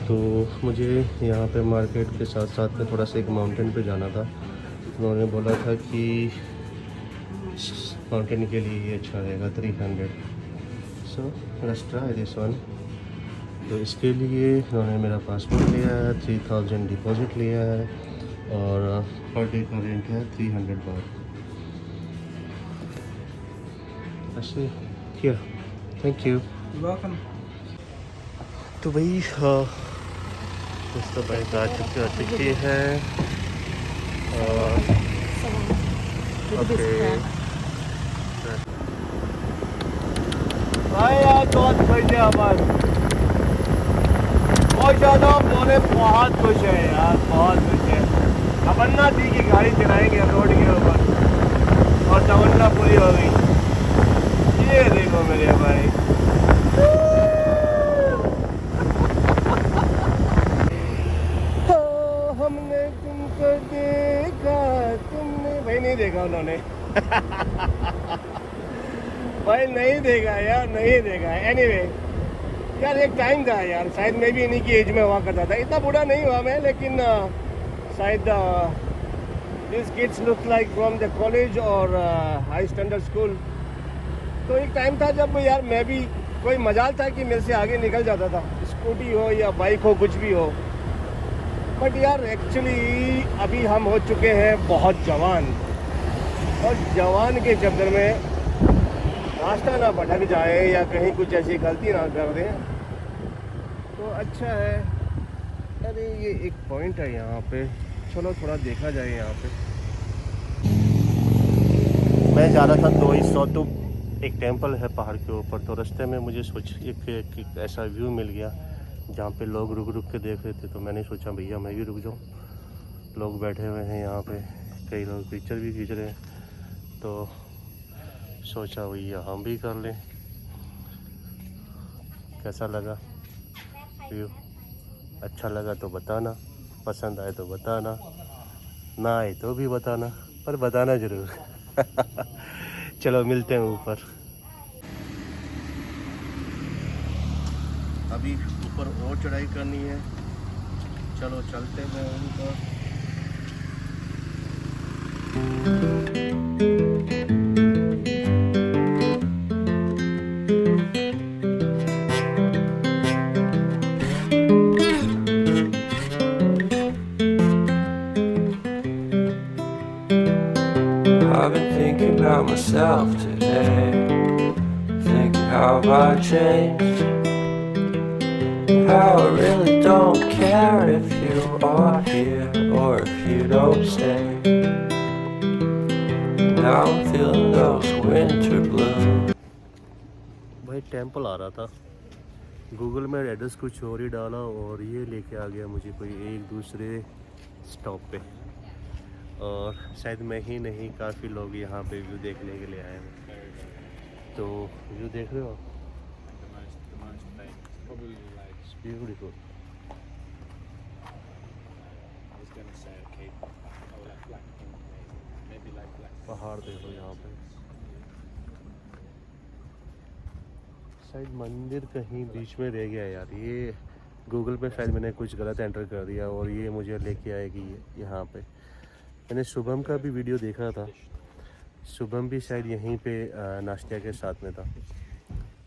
तो मुझे यहाँ पे मार्केट के साथ साथ में थोड़ा सा एक माउंटेन पे जाना था। उन्होंने बोला था कि माउंटेन के लिए ये अच्छा रहेगा 300। So let's try this one. तो इसके लिए उन्होंने मेरा पासपोर्ट लिया है, 3000 डिपॉजिट लिया है और पर डे का रेंट है 300 बार। ऐसे क्या, थैंक यू, वेलकम। तो भाई दोस्तों बैंक आ चुकी है और भाई यार बहुत खुश है हमारे, बहुत ज़्यादा बोले, बहुत खुश है यार, बहुत खुश है। तमन्ना थी कि गाड़ी चलाएंगे रोड के ऊपर और तमन्ना पूरी हो गई। ये देखो मेरे भाई, हमने तुमको देखा, तुमने भाई नहीं देखा उन्होंने भाई नहीं देखा यार, नहीं देखा। एनीवे यार एक टाइम था यार, शायद मैं भी इन्हीं की एज में हुआ करता था। इतना बूढ़ा नहीं हुआ मैं, लेकिन शायद this kids look like from the college और हाई स्टैंडर्ड स्कूल। तो एक टाइम था जब यार मैं भी, कोई मजाल था कि मेरे से आगे निकल जाता था, स्कूटी हो या बाइक हो, कुछ भी हो। बट यार एक्चुअली अभी हम हो चुके हैं बहुत जवान, और जवान के चक्कर में रास्ता ना भटक जाए या कहीं कुछ ऐसी गलती ना कर दें तो अच्छा है। अरे ये एक पॉइंट है यहाँ पे, चलो थोड़ा देखा जाए यहाँ पे। मैं जा रहा था 200 तो एक टेंपल है पहाड़ के ऊपर, तो रास्ते में मुझे एक ऐसा व्यू मिल गया जहाँ पे लोग रुक रुक के देख रहे थे। तो मैंने सोचा भैया मैं भी रुक जाऊँ, लोग बैठे हुए हैं यहाँ पे, कई लोग पिक्चर भी खींच रहे हैं, तो सोचा भैया हम भी कर लें। कैसा लगा व्यू? अच्छा लगा तो बताना, पसंद आए तो बताना, ना आए तो भी बताना, पर बताना ज़रूर चलो मिलते हैं ऊपर। अभी ऊपर और चढ़ाई करनी है, चलो चलते हैं ऊपर। I've been thinking about myself today, thinking how I changed, how I really don't care if you are here or if you don't stay. Now I'm feeling those winter blues. भाई टेंपल आ रहा था, Google में address कुछ और ही डाला और ये लेके आ गया मुझे कोई एक दूसरे स्टॉप पे। और शायद मैं ही नहीं, काफ़ी लोग यहाँ पे व्यू देखने के लिए आए हैं। तो व्यू देख रहे हो, ब्यूटीफुल। पहाड़ देखो यहाँ पे, शायद मंदिर कहीं बीच में रह गया यार। ये गूगल पे शायद मैंने कुछ गलत एंटर कर दिया और ये मुझे लेके आएगी यहाँ पे। मैंने शुभम का भी वीडियो देखा था, शुभम भी शायद यहीं पे नाश्ता के साथ में था।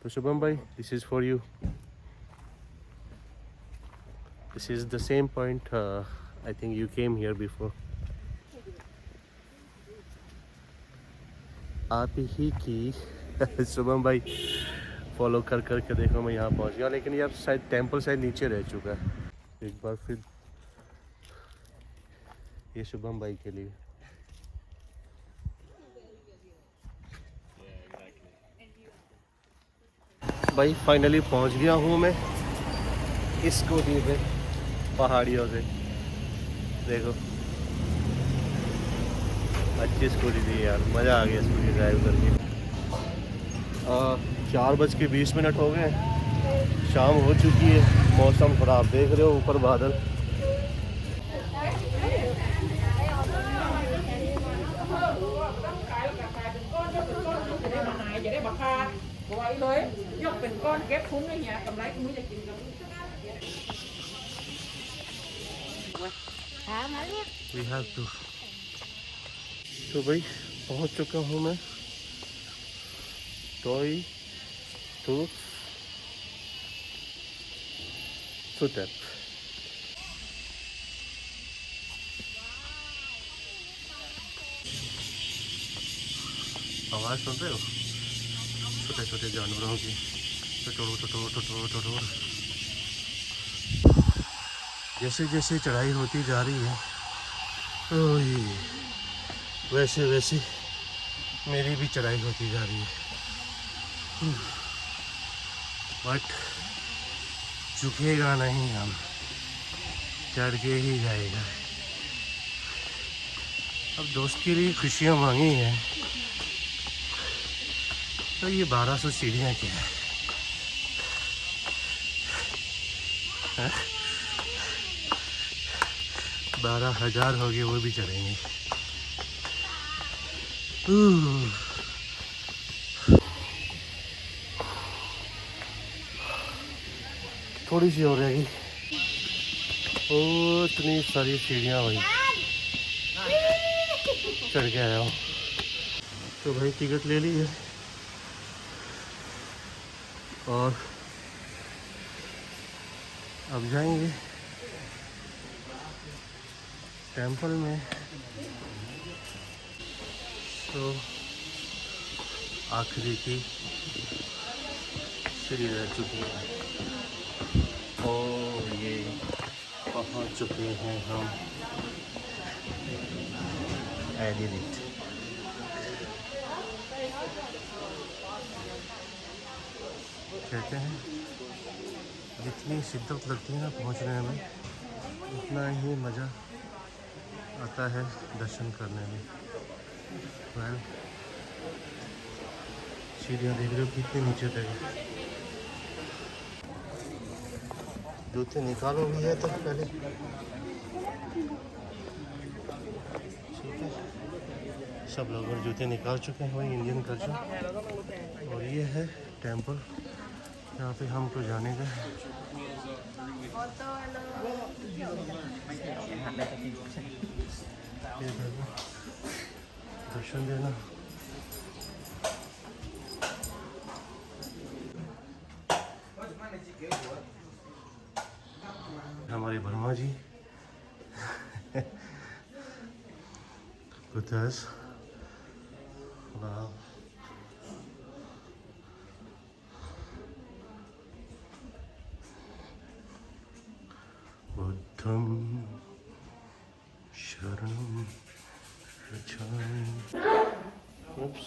तो शुभम भाई, this is for you, this is the same point I think you came here before. आप ही की शुभम भाई फॉलो कर कर के देखो मैं यहाँ पहुँच गया, लेकिन यार शायद टेंपल शायद नीचे रह चुका है। एक बार फिर ये शुभम भाई के लिए। भाई फाइनली पहुँच गया हूँ मैं इस स्कूटी पे, पहाड़ियों से। देखो अच्छी स्कूटी थी यार, मज़ा आ गया स्कूटी ड्राइव करके। 4:20 हो गए, शाम हो चुकी है, मौसम थोड़ा आप देख रहे हो ऊपर बादल। We have to. तो भाई पहुंच चुका हूँ मैं टॉय तो फुटेप। आवाज़ सुन रहे हो छोटे छोटे जानवरों की, टटोर टटोर टटोर टटोर। जैसे जैसे चढ़ाई होती जा रही है ओए, वैसे वैसे मेरी भी चढ़ाई होती जा रही है, बट झुकेगा नहीं, हम चढ़ के ही जाएगा। अब दोस्त के लिए खुशियाँ मांगी हैं तो ये 1200 सीढ़ियाँ क्या है, 12,000 हो गए वो भी चढ़ेंगे। थोड़ी सी हो रहेगी। ओ इतनी सारी सीढ़ियाँ भाई, चढ़ के आया हूँ। तो भाई टिकट ले ली है और अब जाएंगे टेंपल में। तो आखिरी की सीढ़ी रह चुकी है और ये पहुंच चुके हैं हम एडिलेड। कहते हैं जितनी शिद्दत लगती है ना पहुंचने में, उतना ही मज़ा आता है दर्शन करने में। वेल सीढ़ियाँ देख रहे हो कितने नीचे तक है। जूते निकालो भी है तो पहले, ठीक है। सब लोग और जूते निकाल चुके हैं, वही इंडियन कल्चर। और ये है टेंपल, यहाँ पे हमको जाने का है। दर्शन देना। हमारे वर्मा जी with us. Wow. Buddham Sharanam Gacchami. Oops.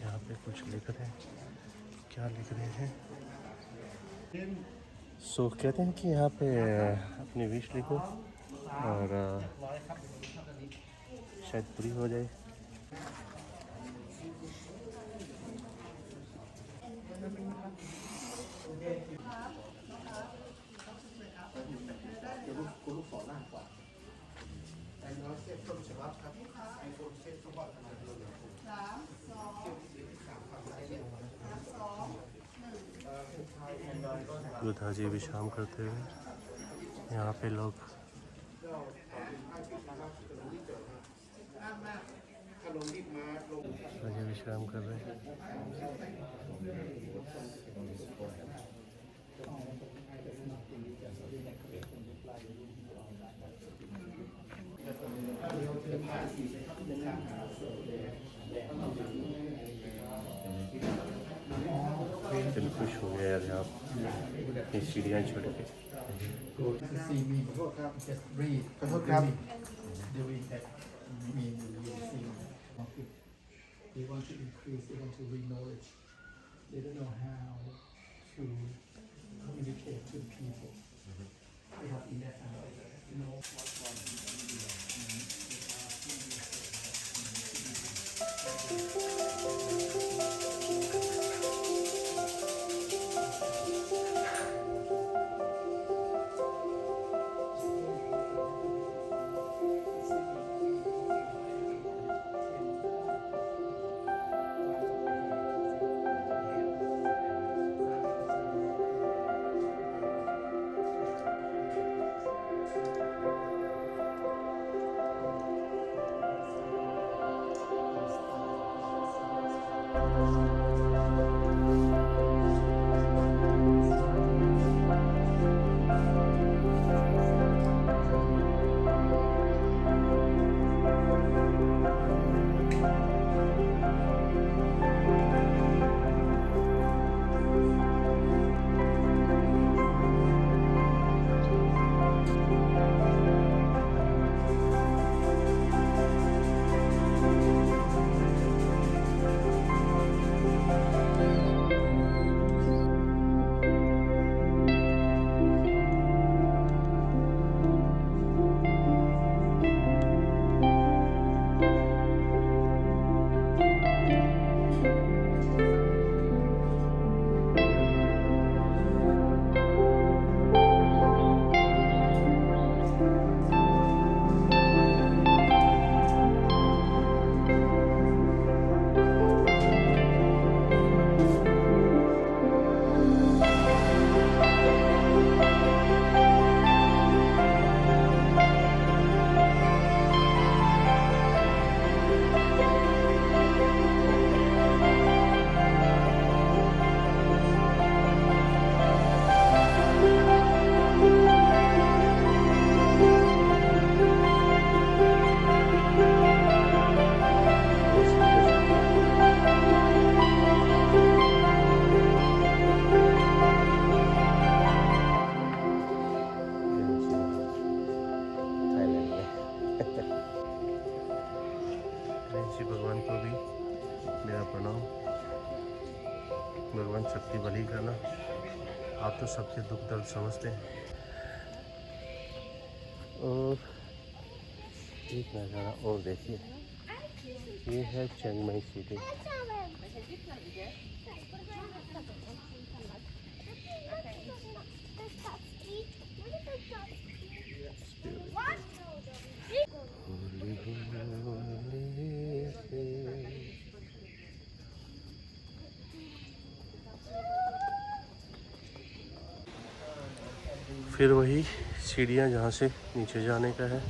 यहाँ पे कुछ लिख रहे हैं, क्या लिख रहे हैं? सो कहते हैं कि यहाँ पे अपनी विश लिखो और शायद पूरी हो जाए। बुद्धा जी विश्राम करते हुए यहाँ पे लोग विश्राम कर रहे हैं। दिल खुश हो गया यार, यहाँ ये सीढ़ियाँ छोड़ के। They want to increase, they want to read knowledge. They don't know how to communicate to the people. They have enough, you know. सबकी भली करना। आप तो सबके दुख दर्द समझते हैं। और एक नज़ारा और देखिए, ये है चिंग माई सिटी। फिर वही सीढ़ियाँ जहाँ से नीचे जाने का है।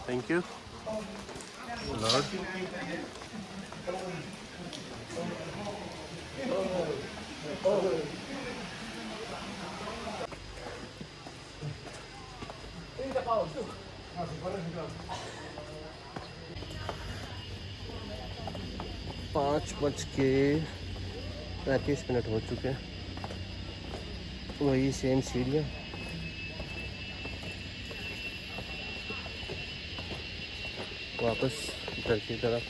Thank you Lord. पाँच बज के 35 मिनट हो चुके हैं। वही सेम सीढ़ियाँ, वापस घर की तरफ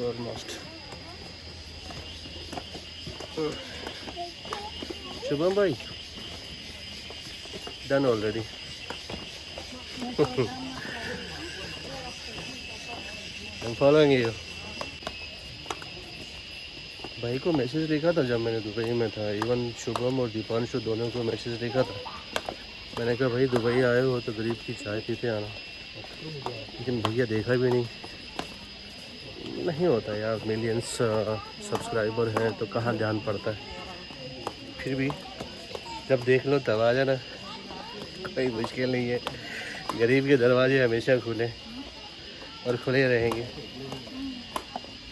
ऑलमोस्ट। शुभम भाई done already. I'm following you। भाई को मैसेज देखा था जब मैंने दुबई में था, इवन शुभम और दीपांशु दोनों को मैसेज देखा था। मैंने कहा भाई दुबई आए हो तो गरीब की चाय पीते आना, लेकिन भैया देखा भी नहीं होता यार। मिलियंस सब्सक्राइबर हैं तो कहाँ ध्यान पड़ता है। फिर भी जब देख लो तब आ जाना, कोई मुश्किल नहीं है। गरीब के दरवाजे हमेशा खुले और खुले रहेंगे।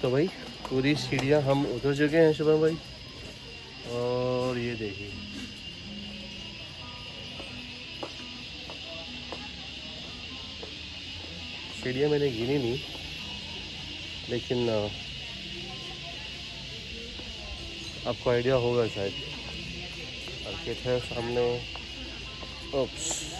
तो भाई पूरी सीढ़ियाँ हम उतर चुके हैं शुभम भाई। और ये देखिए सीढ़ियाँ मैंने गिनी नहीं, लेकिन आपको आइडिया होगा शायद। मार्केट है सामने। ओप्स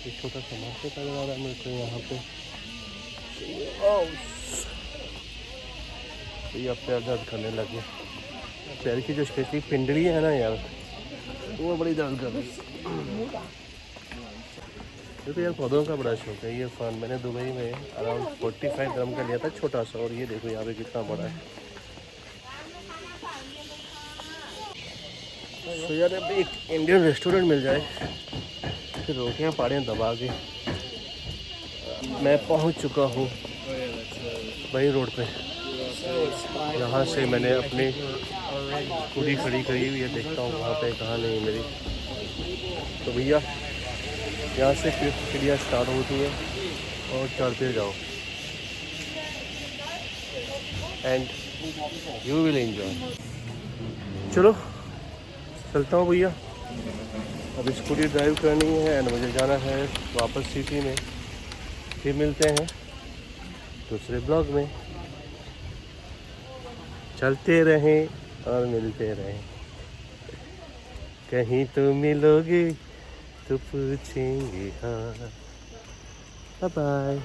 एक छोटा सा मार्केट नजर आ रहा है मेरे को यहाँ पे। ये अब पैर दर्द करने लगे। पैर की जो स्पेशली पिंडली है ना यार, वो बड़ी दर्द कर रही है। ये तो यार पौधों का बड़ा शौक है। ये फ़ोन मैंने दुबई में अराउंड 45 ग्राम का लिया था, छोटा सा। और ये देखो यहाँ पे कितना बड़ा है। तो यार अभी एक इंडियन रेस्टोरेंट मिल जाए, फिर रोटियाँ पाड़ें दबा के मैं पहुंच चुका हूँ वही रोड पे, जहाँ से मैंने अपनी पूरी खड़ी करी हुई है। देखता हूँ वहाँ पे कहाँ नहीं मेरी। तो भैया यहाँ से फिर सीढ़ियाँ स्टार्ट होती हैं और चढ़ते जाओ एंड यू विल एंजॉय। चलो चलता हूँ भैया, अब स्कूटी ड्राइव करनी है एंड मुझे जाना है वापस सिटी में। फिर मिलते हैं दूसरे ब्लॉग में। चलते रहें और मिलते रहें, कहीं तो मिलोगे तो पूछेंगे हाँ। Bye bye.